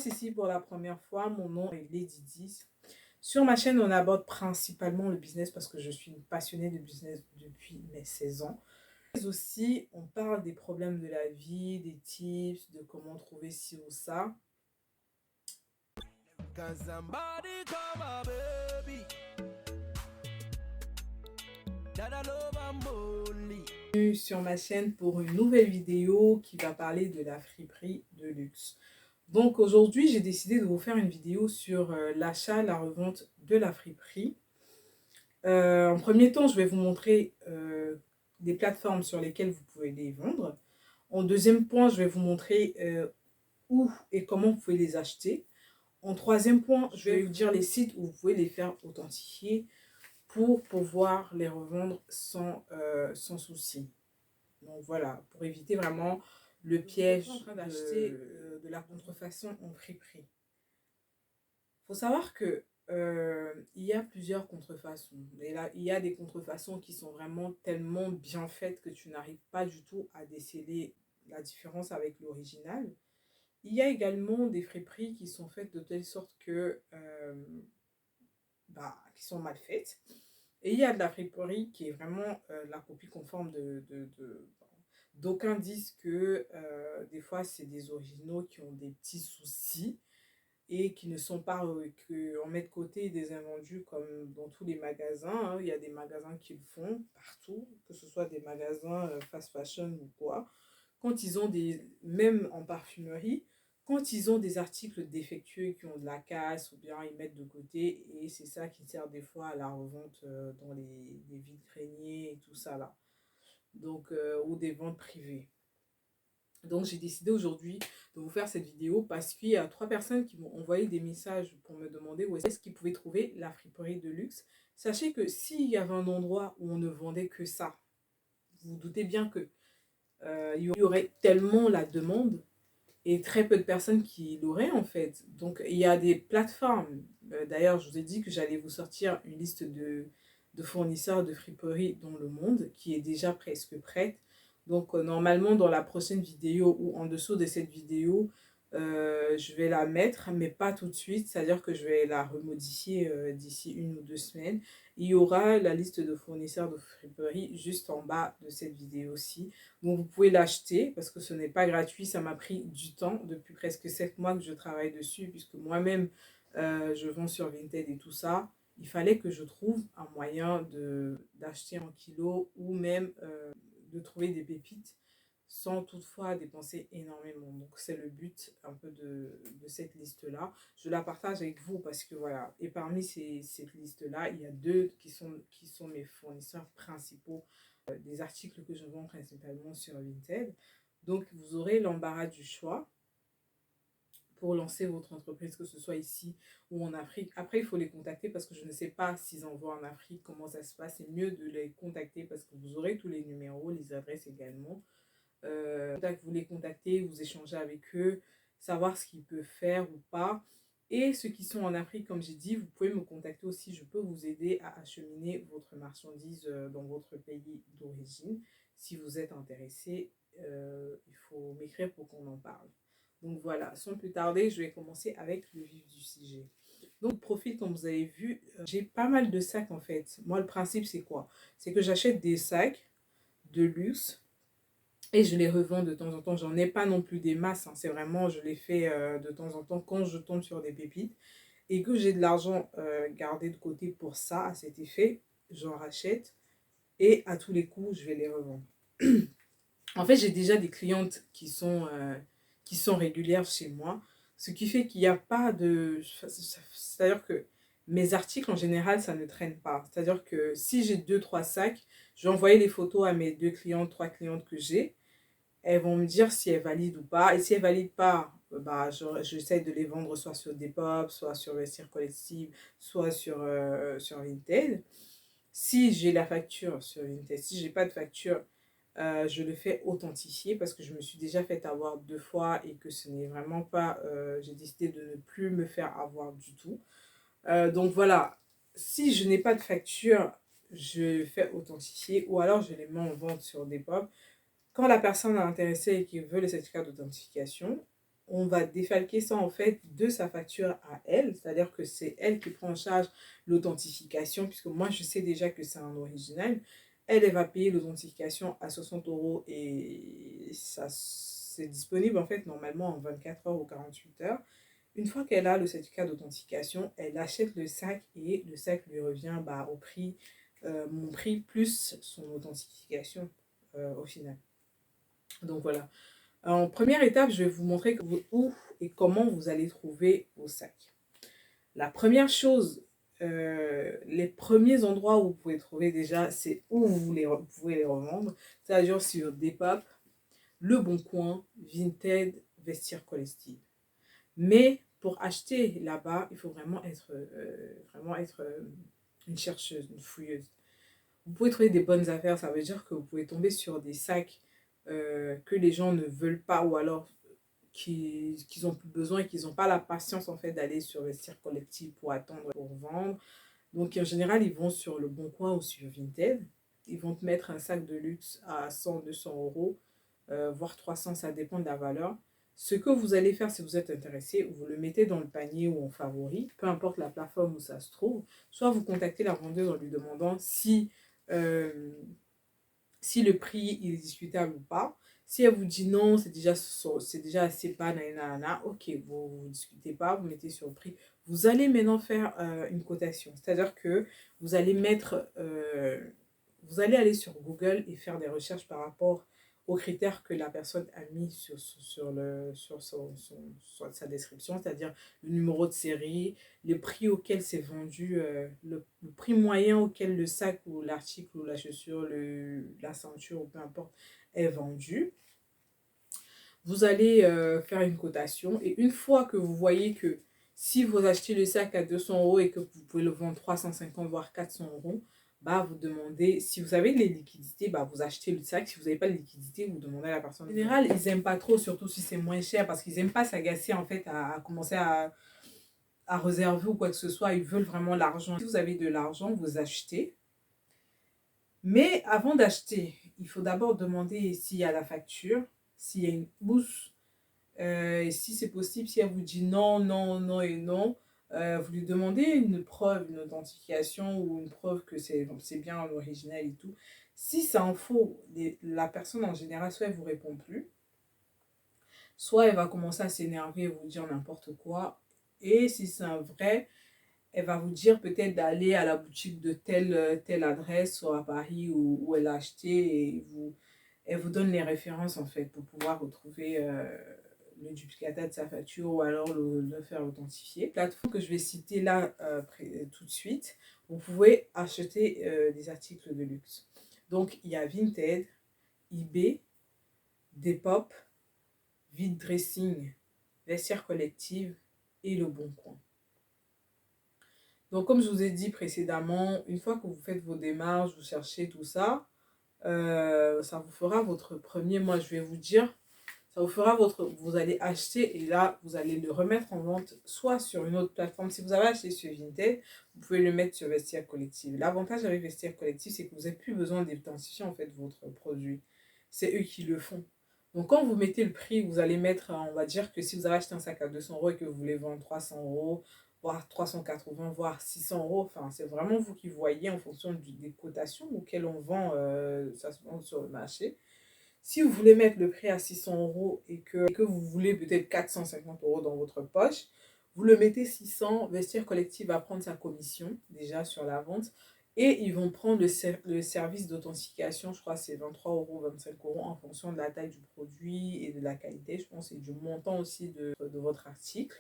Ici pour la première fois, mon nom est Lady Diz. Sur ma chaîne, on aborde principalement le business parce que je suis une passionnée de business depuis mes 16 ans. Mais aussi, on parle des problèmes de la vie, des tips, de comment trouver ci ou ça. Sur ma chaîne pour une nouvelle vidéo qui va parler de la friperie de luxe. Donc aujourd'hui, j'ai décidé de vous faire une vidéo sur l'achat, la revente de la friperie. En premier temps, je vais vous montrer des plateformes sur lesquelles vous pouvez les vendre. En deuxième point, je vais vous montrer où et comment vous pouvez les acheter. En troisième point, je vais vous dire les sites où vous pouvez les faire authentifier pour pouvoir les revendre sans souci. Donc voilà, pour éviter vraiment le piège d'acheter de la contrefaçon en friperie. Il faut savoir que il y a plusieurs contrefaçons. Et là, il y a des contrefaçons qui sont vraiment tellement bien faites que tu n'arrives pas du tout à déceler la différence avec l'original. Il y a également des friperies qui sont faites de telle sorte que qui sont mal faites. Et il y a de la friperie qui est vraiment la copie conforme d'aucuns disent que des fois c'est des originaux qui ont des petits soucis et qui ne sont pas qu'on met de côté des invendus comme dans tous les magasins, hein. Il y a des magasins qui le font partout, que ce soit des magasins fast fashion ou quoi. Quand ils ont même en parfumerie, quand ils ont des articles défectueux qui ont de la casse ou bien ils mettent de côté et c'est ça qui sert des fois à la revente dans les vides-greniers et tout ça là. Donc, ou des ventes privées. Donc j'ai décidé aujourd'hui de vous faire cette vidéo parce qu'il y a 3 personnes qui m'ont envoyé des messages pour me demander où est-ce qu'ils pouvaient trouver la friperie de luxe. Sachez que s'il y avait un endroit où on ne vendait que ça, vous vous doutez bien que il y aurait tellement la demande et très peu de personnes qui l'auraient en fait. Donc il y a des plateformes. D'ailleurs, je vous ai dit que j'allais vous sortir une liste de fournisseurs de friperies dans le monde qui est déjà presque prête. Donc normalement dans la prochaine vidéo ou en dessous de cette vidéo, je vais la mettre, mais pas tout de suite. C'est-à-dire que je vais la remodifier d'ici 1 ou 2 semaines. Il y aura la liste de fournisseurs de friperies juste en bas de cette vidéo-ci. Donc vous pouvez l'acheter parce que ce n'est pas gratuit. Ça m'a pris du temps. Depuis presque 7 mois que je travaille dessus puisque moi-même, je vends sur Vinted et tout ça. Il fallait que je trouve un moyen d'acheter en kilo ou même de trouver des pépites sans toutefois dépenser énormément. Donc c'est le but un peu de cette liste-là. Je la partage avec vous parce que voilà, et parmi cette liste-là, il y a deux qui sont mes fournisseurs principaux des articles que je vends principalement sur Vinted. Donc vous aurez l'embarras du choix pour lancer votre entreprise, que ce soit ici ou en Afrique. Après, il faut les contacter parce que je ne sais pas s'ils envoient en Afrique, comment ça se passe. C'est mieux de les contacter parce que vous aurez tous les numéros, les adresses également. Vous les contactez, vous échangez avec eux, savoir ce qu'ils peuvent faire ou pas. Et ceux qui sont en Afrique, comme j'ai dit, vous pouvez me contacter aussi. Je peux vous aider à acheminer votre marchandise dans votre pays d'origine. Si vous êtes intéressé, il faut m'écrire pour qu'on en parle. Donc voilà, sans plus tarder, je vais commencer avec le vif du sujet. Donc, profil, comme vous avez vu, j'ai pas mal de sacs en fait. Moi, le principe, c'est quoi? C'est que j'achète des sacs de luxe et je les revends de temps en temps. J'en ai pas non plus des masses, hein. C'est vraiment, je les fais de temps en temps quand je tombe sur des pépites et que j'ai de l'argent gardé de côté pour ça, à cet effet, j'en rachète et à tous les coups, je vais les revendre. En fait, j'ai déjà des clientes qui sont régulières chez moi, ce qui fait qu'il n'y a pas de... C'est-à-dire que mes articles, en général, ça ne traîne pas. C'est-à-dire que si j'ai 2, 3 sacs, je vais envoyer les photos à mes 2 clientes, 3 clientes que j'ai. Elles vont me dire si elles valident ou pas. Et si elles valident pas, j'essaie de les vendre soit sur Depop, soit sur Vestiaire Collective, soit sur Vinted. Si j'ai la facture sur Vinted, si j'ai pas de facture, je le fais authentifier parce que je me suis déjà fait avoir 2 fois et que ce n'est vraiment pas... j'ai décidé de ne plus me faire avoir du tout. Donc voilà, si je n'ai pas de facture, je fais authentifier ou alors je les mets en vente sur Depop. Quand la personne est intéressée et qui veut le certificat d'authentification, on va défalquer ça en fait de sa facture à elle, c'est-à-dire que c'est elle qui prend en charge l'authentification, puisque moi je sais déjà que c'est un original. Elle va payer l'authentification à 60 euros et ça c'est disponible en fait normalement en 24 heures ou 48 heures. Une fois qu'elle a le certificat d'authentification, elle achète le sac et le sac lui revient au prix, mon prix plus son authentification au final. Donc voilà. En première étape, je vais vous montrer où et comment vous allez trouver vos sacs. La première chose, les premiers endroits où vous pouvez trouver déjà, c'est où vous pouvez les revendre. C'est-à-dire sur Depop, Le Bon Coin, Vinted, Vestiaire Collective. Mais pour acheter là-bas, il faut vraiment être une chercheuse, une fouilleuse. Vous pouvez trouver des bonnes affaires, ça veut dire que vous pouvez tomber sur des sacs que les gens ne veulent pas ou alors qu'ils ont plus besoin et qu'ils n'ont pas la patience en fait d'aller sur Vestiaire Collective pour attendre pour vendre. Donc en général, ils vont sur Le Bon Coin ou sur Vinted. Ils vont te mettre un sac de luxe à 100, 200 euros, voire 300, ça dépend de la valeur. Ce que vous allez faire si vous êtes intéressé, vous le mettez dans le panier ou en favori, peu importe la plateforme où ça se trouve. Soit vous contactez la vendeuse en lui demandant euh, si le prix il est discutable ou pas. Si elle vous dit non, c'est déjà assez bas, nanana, ok, vous ne discutez pas, vous mettez sur le prix. Vous allez maintenant faire une cotation. C'est-à-dire que vous allez vous allez aller sur Google et faire des recherches par rapport aux critères que la personne a mis sur sa description, c'est-à-dire le numéro de série, le prix auquel c'est vendu, le prix moyen auquel le sac ou l'article ou la chaussure, la ceinture ou peu importe est vendu. Vous allez faire une cotation et une fois que vous voyez que si vous achetez le sac à 200 euros et que vous pouvez le vendre 350 voire 400 euros, vous demandez, si vous avez les liquidités, vous achetez le sac. Si vous n'avez pas de liquidité, vous demandez à la personne. En général, ils n'aiment pas trop, surtout si c'est moins cher, parce qu'ils n'aiment pas s'agacer en fait à commencer à réserver ou quoi que ce soit. Ils veulent vraiment l'argent. Si vous avez de l'argent, vous achetez. Mais avant d'acheter, il faut d'abord demander s'il y a la facture, s'il y a une housse. Et si c'est possible, si elle vous dit non, non, non et non, vous lui demandez une preuve, une authentification ou une preuve que c'est bien l'original et tout. Si c'est un faux, la personne en général, soit elle vous répond plus, soit elle va commencer à s'énerver et vous dire n'importe quoi. Et si c'est un vrai, elle va vous dire peut-être d'aller à la boutique de telle adresse, soit à Paris où elle a acheté, et elle vous donne les références en fait pour pouvoir retrouver le duplicata de sa facture ou alors le faire authentifier. Plateforme que je vais citer là tout de suite, vous pouvez acheter des articles de luxe. Donc il y a Vinted, eBay, Depop, Vide Dressing, Vestiaire Collective et Le Bon Coin. Donc, comme je vous ai dit précédemment, une fois que vous faites vos démarches, vous cherchez tout ça, ça vous fera votre premier, moi je vais vous dire, ça vous fera vous allez acheter et là, vous allez le remettre en vente soit sur une autre plateforme. Si vous avez acheté sur Vinted, vous pouvez le mettre sur Vestiaire Collective. L'avantage avec Vestiaire Collective, c'est que vous n'avez plus besoin d'authentifier en fait votre produit. C'est eux qui le font. Donc, quand vous mettez le prix, vous allez mettre, on va dire que si vous avez acheté un sac à 200 euros et que vous voulez vendre 300 euros, voire 380, voire 600 euros, enfin, c'est vraiment vous qui voyez en fonction des cotations auxquelles on vend, ça se vend sur le marché. Si vous voulez mettre le prix à 600 euros et que vous voulez peut-être 450 euros dans votre poche, vous le mettez 600, Vestiaire Collective va prendre sa commission déjà sur la vente et ils vont prendre le service d'authentification, je crois que c'est 23 euros, 25 euros en fonction de la taille du produit et de la qualité, je pense, et du montant aussi de votre article.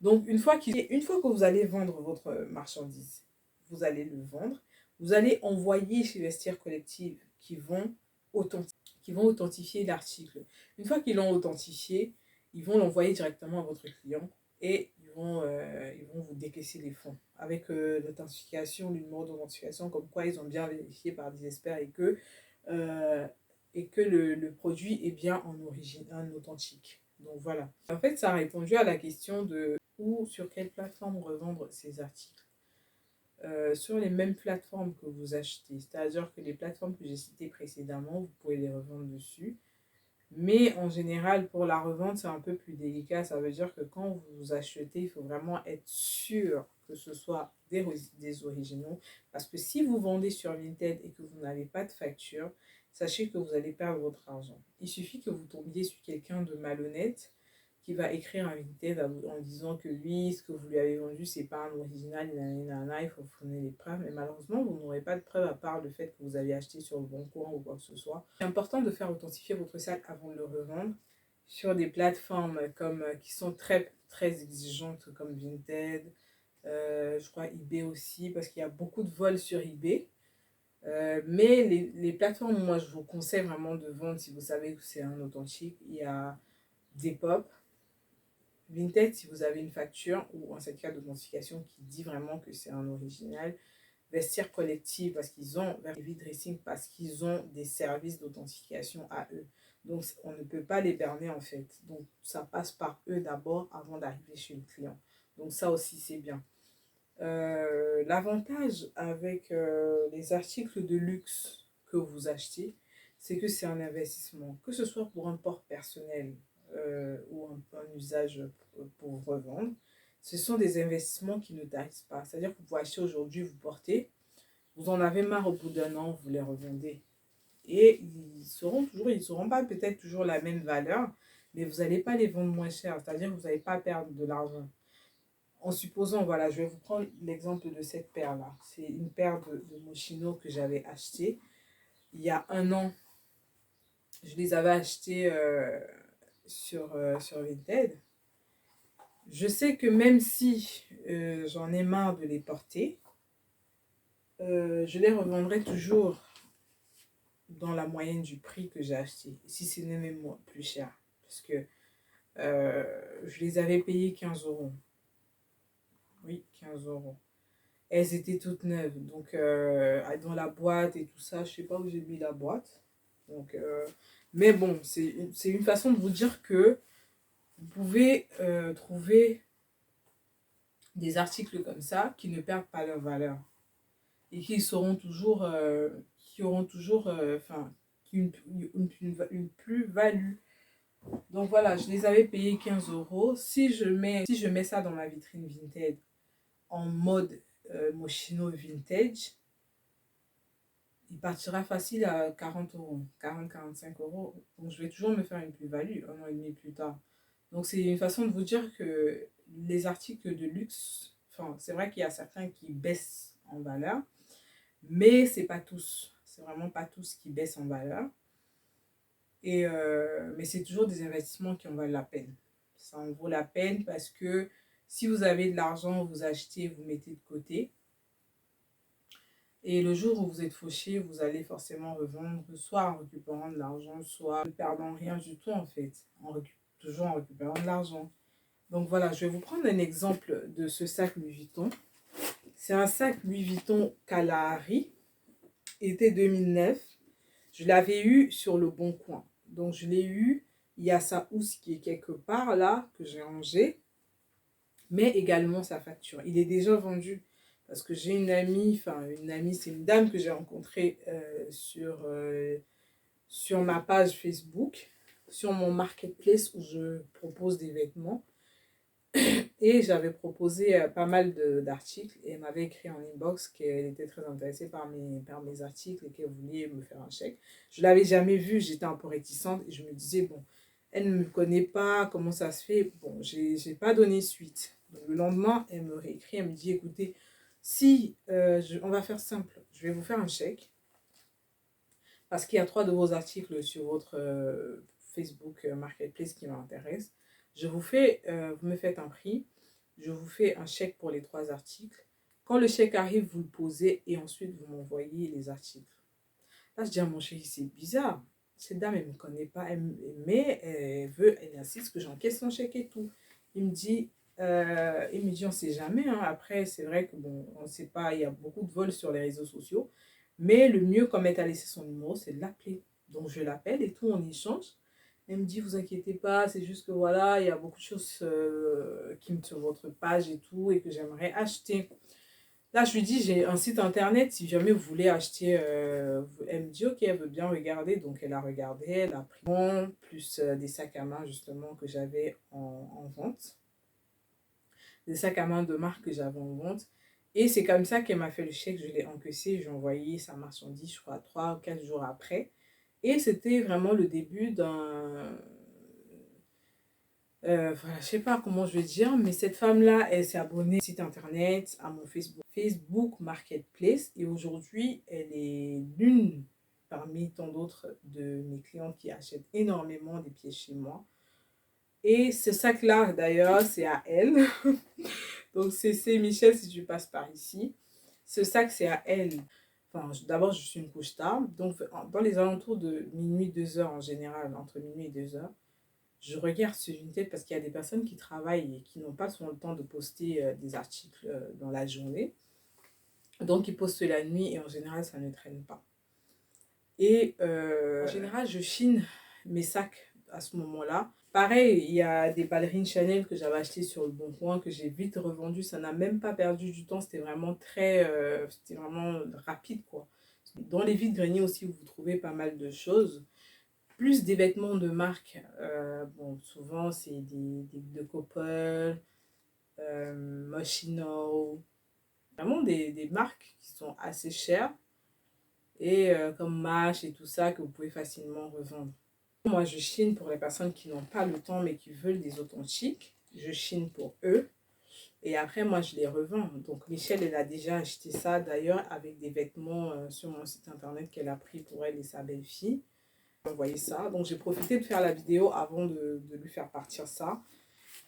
Donc une fois que vous allez vendre votre marchandise, vous allez le vendre, vous allez envoyer chez Vestiaire Collective qui vont authentifier l'article. Une fois qu'ils l'ont authentifié, ils vont l'envoyer directement à votre client et ils vont vous décaisser les fonds avec l'authentification, le numéro d'authentification, comme quoi ils ont bien vérifié par des experts euh, et que le produit est bien en origine, en authentique. Donc voilà. En fait, ça a répondu à la question de où, sur quelle plateforme revendre ces articles. Sur les mêmes plateformes que vous achetez, c'est-à-dire que les plateformes que j'ai citées précédemment, vous pouvez les revendre dessus. Mais en général, pour la revente, c'est un peu plus délicat. Ça veut dire que quand vous achetez, il faut vraiment être sûr que ce soit des originaux. Parce que si vous vendez sur Vinted et que vous n'avez pas de facture, sachez que vous allez perdre votre argent. Il suffit que vous tombiez sur quelqu'un de malhonnête qui va écrire à Vinted en disant que lui, ce que vous lui avez vendu, c'est pas un original, il faut fournir les preuves. Mais malheureusement, vous n'aurez pas de preuves à part le fait que vous avez acheté sur le bon coin ou quoi que ce soit. C'est important de faire authentifier votre sac avant de le revendre sur des plateformes comme, qui sont très, très exigeantes comme Vinted, je crois eBay aussi, parce qu'il y a beaucoup de vols sur eBay. Mais les plateformes, moi, je vous conseille vraiment de vendre si vous savez que c'est un authentique. Il y a Depop, Vinted si vous avez une facture ou un certificat d'authentification qui dit vraiment que c'est un original. Vestiaire collective parce qu'ils ont, Vervi Dressing parce qu'ils ont des services d'authentification à eux. Donc on ne peut pas les berner en fait. Donc ça passe par eux d'abord avant d'arriver chez le client. Donc ça aussi c'est bien. L'avantage avec les articles de luxe que vous achetez, c'est que c'est un investissement, que ce soit pour un port personnel ou un usage pour revendre. Ce sont des investissements qui ne tarissent pas. C'est-à-dire que vous achetez aujourd'hui, vous portez, vous en avez marre au bout d'un an, vous les revendez. Et ils seront pas peut-être toujours la même valeur, mais vous n'allez pas les vendre moins cher. C'est-à-dire que vous n'allez pas perdre de l'argent. En supposant, voilà, je vais vous prendre l'exemple de cette paire-là. C'est une paire de Moschino que j'avais achetée il y a un an. Je les avais achetées sur Vinted. Je sais que même si j'en ai marre de les porter, je les revendrai toujours dans la moyenne du prix que j'ai acheté. Si ce n'est même plus cher. Parce que je les avais payées 15 euros. Oui, 15 euros. Elles étaient toutes neuves. Donc, dans la boîte et tout ça, je sais pas où j'ai mis la boîte. Donc, mais bon, c'est une façon de vous dire que vous pouvez trouver des articles comme ça qui ne perdent pas leur valeur et qui seront toujours, qui auront toujours, enfin, une plus-value. Donc voilà, je les avais payés 15 euros. Si je mets ça dans ma vitrine Vinted en mode Moschino Vintage, il partira facile à 40 euros, 40-45 euros. Donc je vais toujours me faire une plus-value un an et demi plus tard. Donc c'est une façon de vous dire que les articles de luxe, enfin c'est vrai qu'il y a certains qui baissent en valeur, mais c'est pas tous. C'est vraiment pas tous qui baissent en valeur. Mais c'est toujours des investissements qui en valent la peine. Ça en vaut la peine parce que si vous avez de l'argent, vous achetez, vous mettez de côté. Et le jour où vous êtes fauché, vous allez forcément revendre, soit en récupérant de l'argent, soit en ne perdant rien du tout en fait, toujours en récupérant de l'argent. Donc voilà, je vais vous prendre un exemple de ce sac Louis Vuitton. C'est un sac Louis Vuitton Kalahari, été 2009. Je l'avais eu sur le Bon Coin. Donc je l'ai eu, il y a sa housse qui est quelque part là, que j'ai rangée, mais également sa facture. Il est déjà vendu. Parce que j'ai une amie, c'est une dame que j'ai rencontrée sur ma page Facebook, sur mon marketplace où je propose des vêtements. Et j'avais proposé pas mal d'articles et elle m'avait écrit en inbox qu'elle était très intéressée par mes articles et qu'elle voulait me faire un chèque. Je ne l'avais jamais vue, j'étais un peu réticente et je me disais, bon, elle ne me connaît pas, comment ça se fait? Bon, j'ai pas donné suite. Donc, le lendemain, elle me réécrit, elle me dit, écoutez, si on va faire simple, je vais vous faire un chèque parce qu'il y a 3 de vos articles sur votre Facebook Marketplace qui m'intéressent. Vous me faites un prix, je vous fais un chèque pour les 3 articles. Quand le chèque arrive, vous le posez et ensuite vous m'envoyez les articles. Là, je dis à mon chéri, c'est bizarre. Cette dame, elle ne me connaît pas, mais elle insiste que j'encaisse son chèque et tout. Il me dit, on ne sait jamais. Hein. Après, c'est vrai que bon, on ne sait pas, il y a beaucoup de vols sur les réseaux sociaux. Mais le mieux, comme elle t'a laissé son numéro, c'est de l'appeler. Donc, je l'appelle et tout, on échange. Elle me dit, vous inquiétez pas, c'est juste que voilà, il y a beaucoup de choses qui me sur votre page et tout, et que j'aimerais acheter. Là, je lui dis, j'ai un site internet, si jamais vous voulez acheter, elle me dit, ok, elle veut bien regarder. Donc, elle a regardé, elle a pris bon, plus des sacs à main, justement, que j'avais en vente. Des sacs à main de marque que j'avais en vente. Et c'est comme ça qu'elle m'a fait le chèque, je l'ai encaissé, j'ai envoyé sa marchandise, je crois, 3 ou 4 jours après. Et c'était vraiment le début d'un... voilà, je sais pas comment je vais dire, mais cette femme-là, elle s'est abonnée au site internet, à mon Facebook Marketplace. Et aujourd'hui, elle est l'une parmi tant d'autres de mes clientes qui achètent énormément des pièces chez moi. Et ce sac-là, d'ailleurs, c'est à elle. Donc, c'est Michel, si tu passes par ici. Ce sac, c'est à elle. Enfin, d'abord, je suis une couche tard. Donc, dans les alentours de minuit, 2 heures en général, entre minuit et 2 heures, je regarde sur Vinted parce qu'il y a des personnes qui travaillent et qui n'ont pas souvent le temps de poster des articles dans la journée. Donc, ils postent la nuit et en général, ça ne traîne pas. Et en général, je chine mes sacs à ce moment-là. Pareil, il y a des ballerines Chanel que j'avais achetées sur le Bon Coin, que j'ai vite revendues. Ça n'a même pas perdu du temps. C'était vraiment c'était vraiment rapide, quoi. Dans les vides-greniers aussi, vous trouvez pas mal de choses. Plus des vêtements de marque. Bon, souvent, c'est de Couple, Moschino. Vraiment des marques qui sont assez chères. Et comme Mash et tout ça, que vous pouvez facilement revendre. Moi, je chine pour les personnes qui n'ont pas le temps mais qui veulent des authentiques. Je chine pour eux. Et après, moi, je les revends. Donc, Michel, elle a déjà acheté ça, d'ailleurs, avec des vêtements sur mon site internet qu'elle a pris pour elle et sa belle-fille. Vous voyez ça. Donc, j'ai profité de faire la vidéo avant de lui faire partir ça.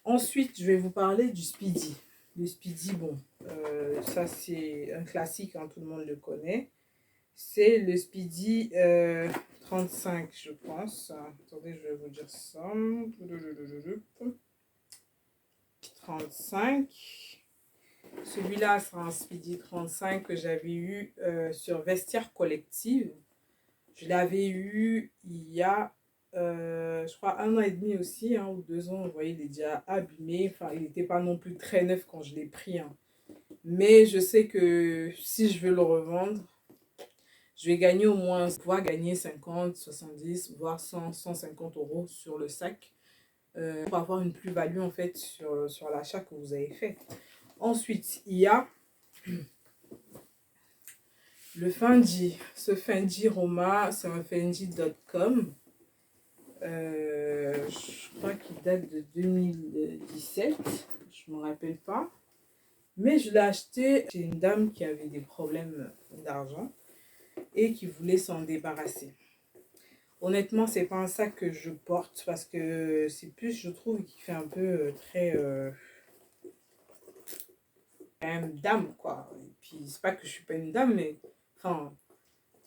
Ensuite, je vais vous parler du Speedy. Le Speedy, bon, ça, c'est un classique, hein, tout le monde le connaît. C'est le Speedy 35, je pense. Attendez, je vais vous dire ça. 35. Celui-là sera un Speedy 35 que j'avais eu sur Vestiaire Collective. Je l'avais eu il y a, je crois, 1 an et demi aussi, hein, ou 2 ans. Vous voyez, il est déjà abîmé. Enfin, il n'était pas non plus très neuf quand je l'ai pris. Hein. Mais je sais que si je veux le revendre, je vais gagner au moins, pouvoir gagner 50, 70, voire 100, 150 euros sur le sac pour avoir une plus-value en fait sur l'achat que vous avez fait. Ensuite, il y a le Fendi. Ce Fendi Roma, c'est un Fendi.com. Je crois qu'il date de 2017. Je ne me rappelle pas. Mais je l'ai acheté chez une dame qui avait des problèmes d'argent et qui voulait s'en débarrasser. Honnêtement, c'est pas un sac que je porte parce que c'est plus, je trouve, qu'il fait un peu très quand même dame, quoi. Et puis, c'est pas que je suis pas une dame, mais enfin,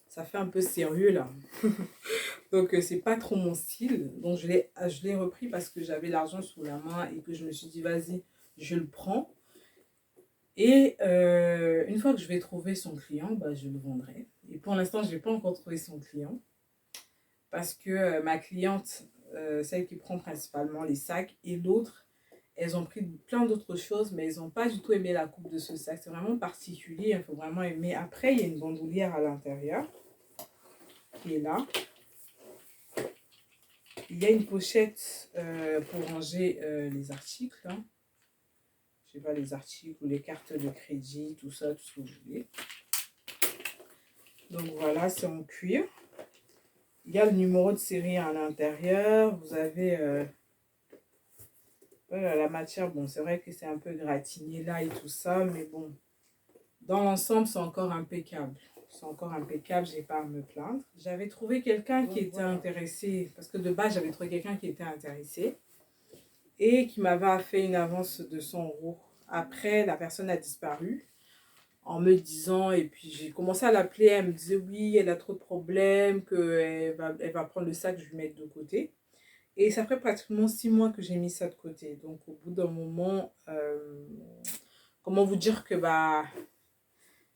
ça fait un peu sérieux là. Donc, c'est pas trop mon style. Donc, je l'ai repris parce que j'avais l'argent sous la main et que je me suis dit, vas-y, je le prends. Et une fois que je vais trouver son client, bah, je le vendrai. Et pour l'instant, je n'ai pas encore trouvé son client. Parce que ma cliente, celle qui prend principalement les sacs, et l'autre, elles ont pris plein d'autres choses, mais elles n'ont pas du tout aimé la coupe de ce sac. C'est vraiment particulier, il faut vraiment aimer. Après, il y a une bandoulière à l'intérieur, qui est là. Il y a une pochette pour ranger les articles. Hein. Je sais pas, les articles ou les cartes de crédit, tout ça, tout ce que vous voulez. Donc voilà, c'est en cuir. Il y a le numéro de série à l'intérieur. Vous avez voilà, la matière. Bon, c'est vrai que c'est un peu gratiné là et tout ça. Mais bon, dans l'ensemble, c'est encore impeccable. C'est encore impeccable, j'ai pas à me plaindre. J'avais trouvé quelqu'un qui était intéressé. Parce que de base, j'avais trouvé quelqu'un qui était intéressé. Et qui m'avait fait une avance de 100 euros. Après, la personne a disparu. En me disant, et puis j'ai commencé à l'appeler, elle me disait oui, elle a trop de problèmes, qu'elle elle va prendre le sac, je vais le mettre de côté. Et ça fait pratiquement 6 mois que j'ai mis ça de côté. Donc au bout d'un moment, comment vous dire que bah,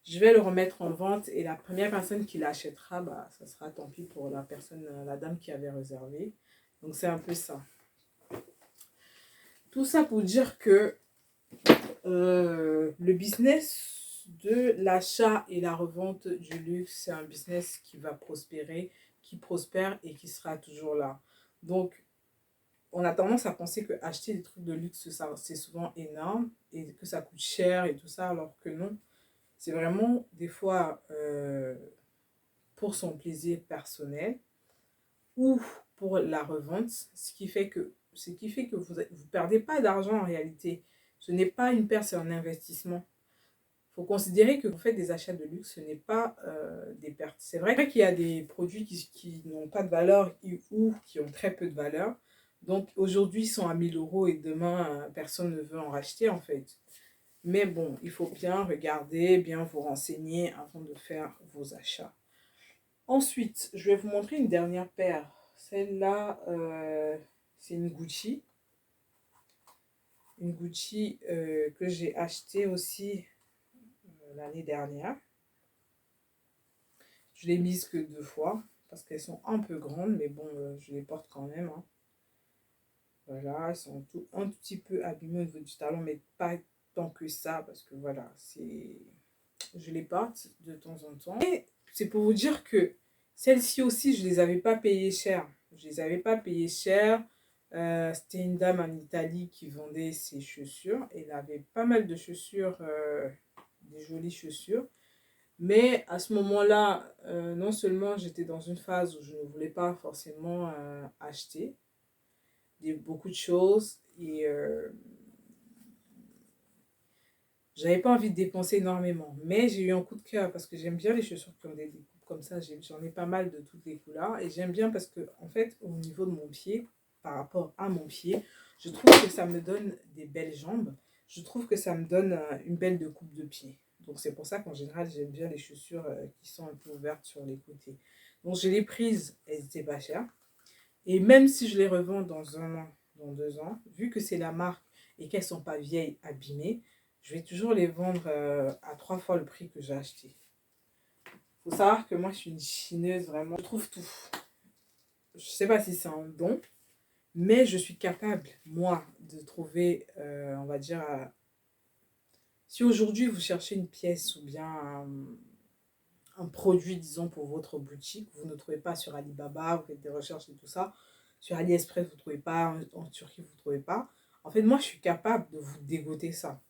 je vais le remettre en vente et la première personne qui l'achètera, bah, ça sera tant pis pour la personne, la dame qui avait réservé. Donc c'est un peu ça. Tout ça pour dire que le business de l'achat et la revente du luxe, c'est un business qui va prospérer, qui prospère et qui sera toujours là. Donc, on a tendance à penser que acheter des trucs de luxe, c'est souvent énorme et que ça coûte cher et tout ça, alors que non. C'est vraiment des fois pour son plaisir personnel ou pour la revente, ce qui fait que vous ne perdez pas d'argent en réalité. Ce n'est pas une perte, c'est un investissement. Il faut considérer que vous faites des achats de luxe, ce n'est pas des pertes. C'est vrai qu'il y a des produits qui n'ont pas de valeur ou qui ont très peu de valeur. Donc aujourd'hui, ils sont à 1 000 € et demain, personne ne veut en racheter en fait. Mais bon, il faut bien regarder, bien vous renseigner avant de faire vos achats. Ensuite, je vais vous montrer une dernière paire. Celle-là, c'est une Gucci. Une Gucci que j'ai achetée aussi l'année dernière. Je l'ai mise que 2 fois parce qu'elles sont un peu grandes, mais bon, je les porte quand même. Hein. Voilà, elles sont un tout petit peu abîmées au niveau du talon, mais pas tant que ça parce que voilà, je les porte de temps en temps. Et c'est pour vous dire que celles-ci aussi, je ne les avais pas payées cher. Je ne les avais pas payées cher. C'était une dame en Italie qui vendait ses chaussures. Elle avait pas mal de chaussures, des jolies chaussures. Mais à ce moment-là, non seulement j'étais dans une phase où je ne voulais pas forcément acheter beaucoup de choses et j'avais pas envie de dépenser énormément. Mais j'ai eu un coup de cœur parce que j'aime bien les chaussures qui ont des découpes comme ça. J'en ai pas mal de toutes les couleurs et j'aime bien parce que en fait, au niveau de mon pied, par rapport à mon pied, je trouve que ça me donne des belles jambes. Je trouve que ça me donne une belle découpe de pied. Donc c'est pour ça qu'en général, j'aime bien les chaussures qui sont un peu ouvertes sur les côtés. Donc je l'ai prise, elles étaient pas chères. Et même si je les revends dans 1 an, dans 2 ans, vu que c'est la marque et qu'elles ne sont pas vieilles, abîmées, je vais toujours les vendre à 3 fois le prix que j'ai acheté. Il faut savoir que moi, je suis une chineuse, vraiment. Je trouve tout. Je ne sais pas si c'est un don, mais je suis capable, moi, de trouver, on va dire, si aujourd'hui vous cherchez une pièce ou bien un produit, disons, pour votre boutique, vous ne trouvez pas sur Alibaba, vous faites des recherches et tout ça, sur AliExpress, vous ne trouvez pas, en Turquie, vous ne trouvez pas. En fait, moi, je suis capable de vous dégoter ça.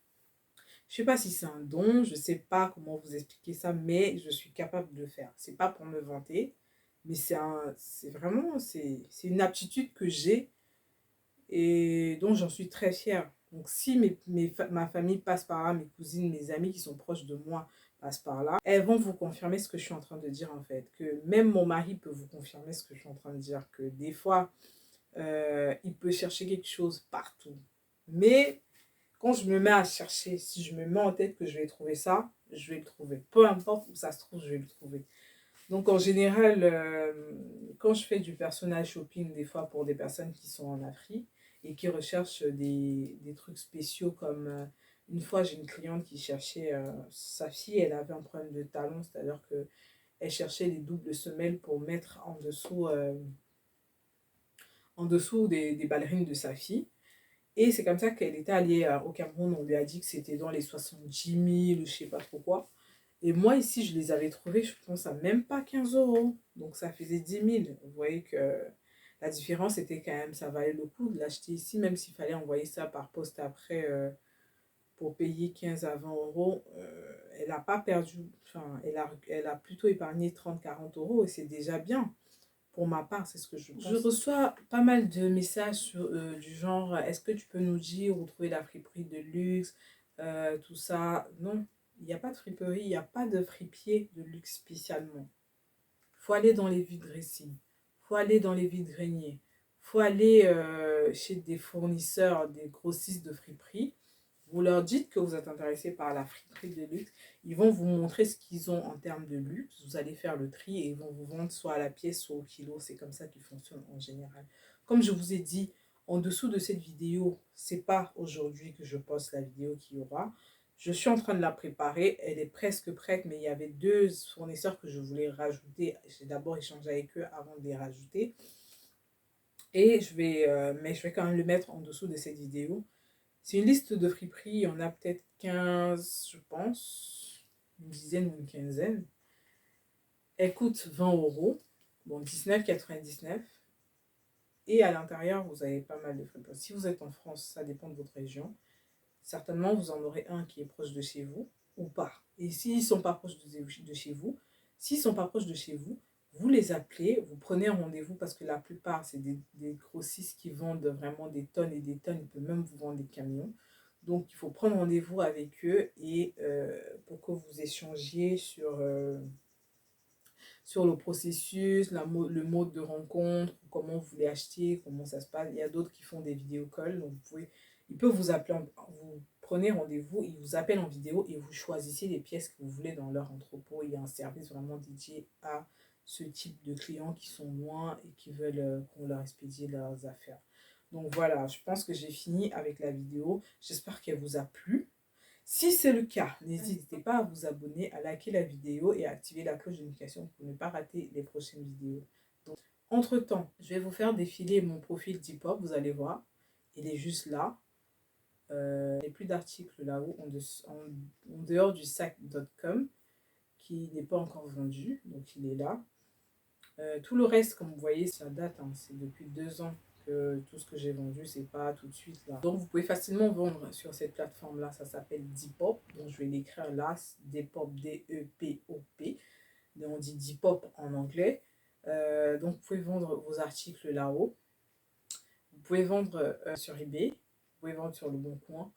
Je ne sais pas si c'est un don, je ne sais pas comment vous expliquer ça, mais je suis capable de le faire. C'est pas pour me vanter, mais c'est vraiment, c'est une aptitude que j'ai et dont j'en suis très fière. Donc si ma famille passe par là, mes cousines, mes amis qui sont proches de moi passent par là, elles vont vous confirmer ce que je suis en train de dire en fait. Que même mon mari peut vous confirmer ce que je suis en train de dire. Que des fois, il peut chercher quelque chose partout. Mais quand je me mets à chercher, si je me mets en tête que je vais trouver ça, je vais le trouver. Peu importe où ça se trouve, je vais le trouver. Donc en général, quand je fais du personal shopping, des fois pour des personnes qui sont en Afrique et qui recherchent des trucs spéciaux comme une fois j'ai une cliente qui cherchait, sa fille, elle avait un problème de talon, c'est-à-dire qu'elle cherchait les doubles semelles pour mettre en dessous des ballerines de sa fille. Et c'est comme ça qu'elle était allée au Cameroun, on lui a dit que c'était dans les 70 000 ou je sais pas trop quoi. Et moi, ici, je les avais trouvés, je pense, à même pas 15 euros. Donc, ça faisait 10 000. Vous voyez que la différence était quand même, ça valait le coup de l'acheter ici, même s'il fallait envoyer ça par poste après pour payer 15 à 20 euros. Elle n'a pas perdu, enfin, elle a plutôt épargné 30 à 40 € et c'est déjà bien. Pour ma part, c'est ce que je pense. Je reçois pas mal de messages du genre, est-ce que tu peux nous dire où trouver la friperie de luxe, tout ça. Non, il n'y a pas de friperie, il n'y a pas de fripier de luxe spécialement. Il faut aller dans les vide-grissines, il faut aller dans les vide-greniers, il faut aller chez des fournisseurs, des grossistes de friperie. Vous leur dites que vous êtes intéressé par la friperie de luxe. Ils vont vous montrer ce qu'ils ont en termes de luxe. Vous allez faire le tri et ils vont vous vendre soit à la pièce, soit au kilo. C'est comme ça qu'ils fonctionnent en général. Comme je vous ai dit, en dessous de cette vidéo, c'est pas aujourd'hui que je poste la vidéo qu'il y aura. Je suis en train de la préparer. Elle est presque prête, mais il y avait 2 fournisseurs que je voulais rajouter. J'ai d'abord échangé avec eux avant de les rajouter. Et mais je vais quand même le mettre en dessous de cette vidéo. C'est une liste de friperies, il y en a peut-être 15, je pense. une dizaine ou une quinzaine. Elle coûte 20 €, bon 19,99 €. Et à l'intérieur, vous avez pas mal de frais. Si vous êtes en France, ça dépend de votre région. Certainement, vous en aurez un qui est proche de chez vous ou pas. Et s'ils ne sont pas proches de chez vous, s'ils ne sont pas proches de chez vous, vous les appelez, vous prenez un rendez-vous parce que la plupart, c'est des grossistes qui vendent vraiment des tonnes et des tonnes. Ils peuvent même vous vendre des camions. Donc, il faut prendre rendez-vous avec eux et pour que vous échangiez sur le processus, le mode de rencontre, comment vous voulez acheter, comment ça se passe. Il y a d'autres qui font des vidéo calls, donc ils peuvent vous appeler, vous prenez rendez-vous, ils vous appellent en vidéo et vous choisissez les pièces que vous voulez dans leur entrepôt. Il y a un service vraiment dédié à ce type de clients qui sont loin et qui veulent qu'on leur expédie leurs affaires. Donc voilà, je pense que j'ai fini avec la vidéo. J'espère qu'elle vous a plu. Si c'est le cas, n'hésitez pas à vous abonner, à liker la vidéo et à activer la cloche de notification pour ne pas rater les prochaines vidéos. Donc, entre-temps, je vais vous faire défiler mon profil Depop, vous allez voir. Il est juste là. Il n'y a plus d'articles là-haut, en dehors du sac.com, qui n'est pas encore vendu, donc il est là. Tout le reste, comme vous voyez, ça date, hein, c'est depuis 2 ans que tout ce que j'ai vendu, c'est pas tout de suite là. Donc vous pouvez facilement vendre sur cette plateforme là, ça s'appelle Depop, donc je vais l'écrire là, Depop, D-E-P-O-P, on dit Depop en anglais. Donc vous pouvez vendre vos articles là-haut, vous pouvez vendre sur eBay, vous pouvez vendre sur Le Bon Coin,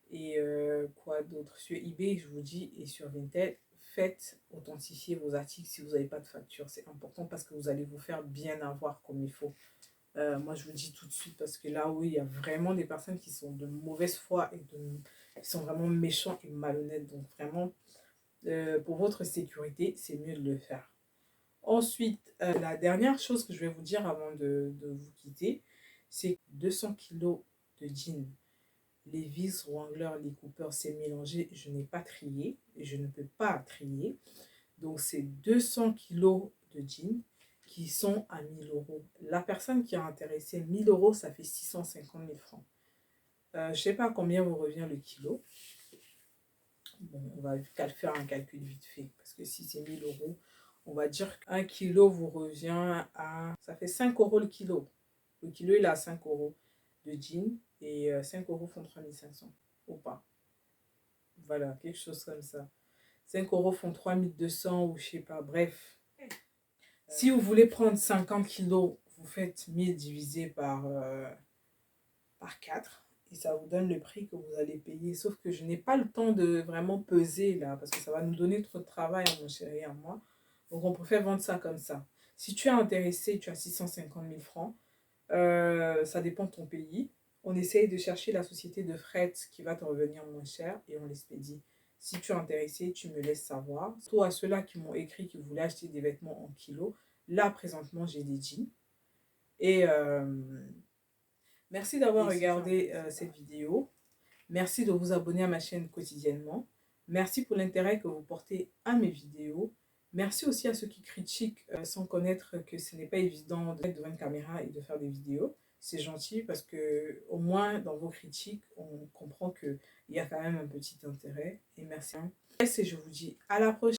et quoi d'autre, sur eBay je vous dis, et sur Vinted. Faites authentifier vos articles si vous n'avez pas de facture. C'est important parce que vous allez vous faire bien avoir comme il faut. Moi, je vous le dis tout de suite parce que là, oui, il y a vraiment des personnes qui sont de mauvaise foi et qui sont vraiment méchants et malhonnêtes. Donc, vraiment, pour votre sécurité, c'est mieux de le faire. Ensuite, la dernière chose que je vais vous dire avant de vous quitter, c'est 200 kg de jeans. Les vis, Wrangler, les Cooper, c'est mélangé. Je n'ai pas trié et je ne peux pas trier. Donc, c'est 200 kg de jeans qui sont à 1 000 €. La personne qui a intéressé 1 000 €, ça fait 650 000 francs. Je ne sais pas combien vous revient le kilo. Bon, on va faire un calcul vite fait. Parce que si c'est 1 000 €, on va dire qu'un kilo vous revient à... Ça fait 5 € le kilo. Le kilo, il est à 5 € de jeans. Et 5 € font 3 500 ou pas. Voilà, quelque chose comme ça. 5 € font 3 200 ou je sais pas, bref. Si vous voulez prendre 50 kilos, vous faites 1000 divisé par 4 et ça vous donne le prix que vous allez payer. Sauf que je n'ai pas le temps de vraiment peser là parce que ça va nous donner trop de travail à mon chéri et à moi. Donc on préfère vendre ça comme ça. Si tu es intéressé, tu as 650 000 francs. Ça dépend de ton pays. On essaye de chercher la société de fret qui va te revenir moins cher et on l'expédie. Si tu es intéressé, tu me laisses savoir. Surtout à ceux-là qui m'ont écrit qui voulaient acheter des vêtements en kilos. Là, présentement, j'ai des jeans. Et merci d'avoir regardé cette vidéo. Merci de vous abonner à ma chaîne quotidiennement. Merci pour l'intérêt que vous portez à mes vidéos. Merci aussi à ceux qui critiquent sans connaître que ce n'est pas évident d'être devant une caméra et de faire des vidéos. C'est gentil parce que au moins dans vos critiques, on comprend qu'il y a quand même un petit intérêt. Et merci. Et je vous dis à la prochaine.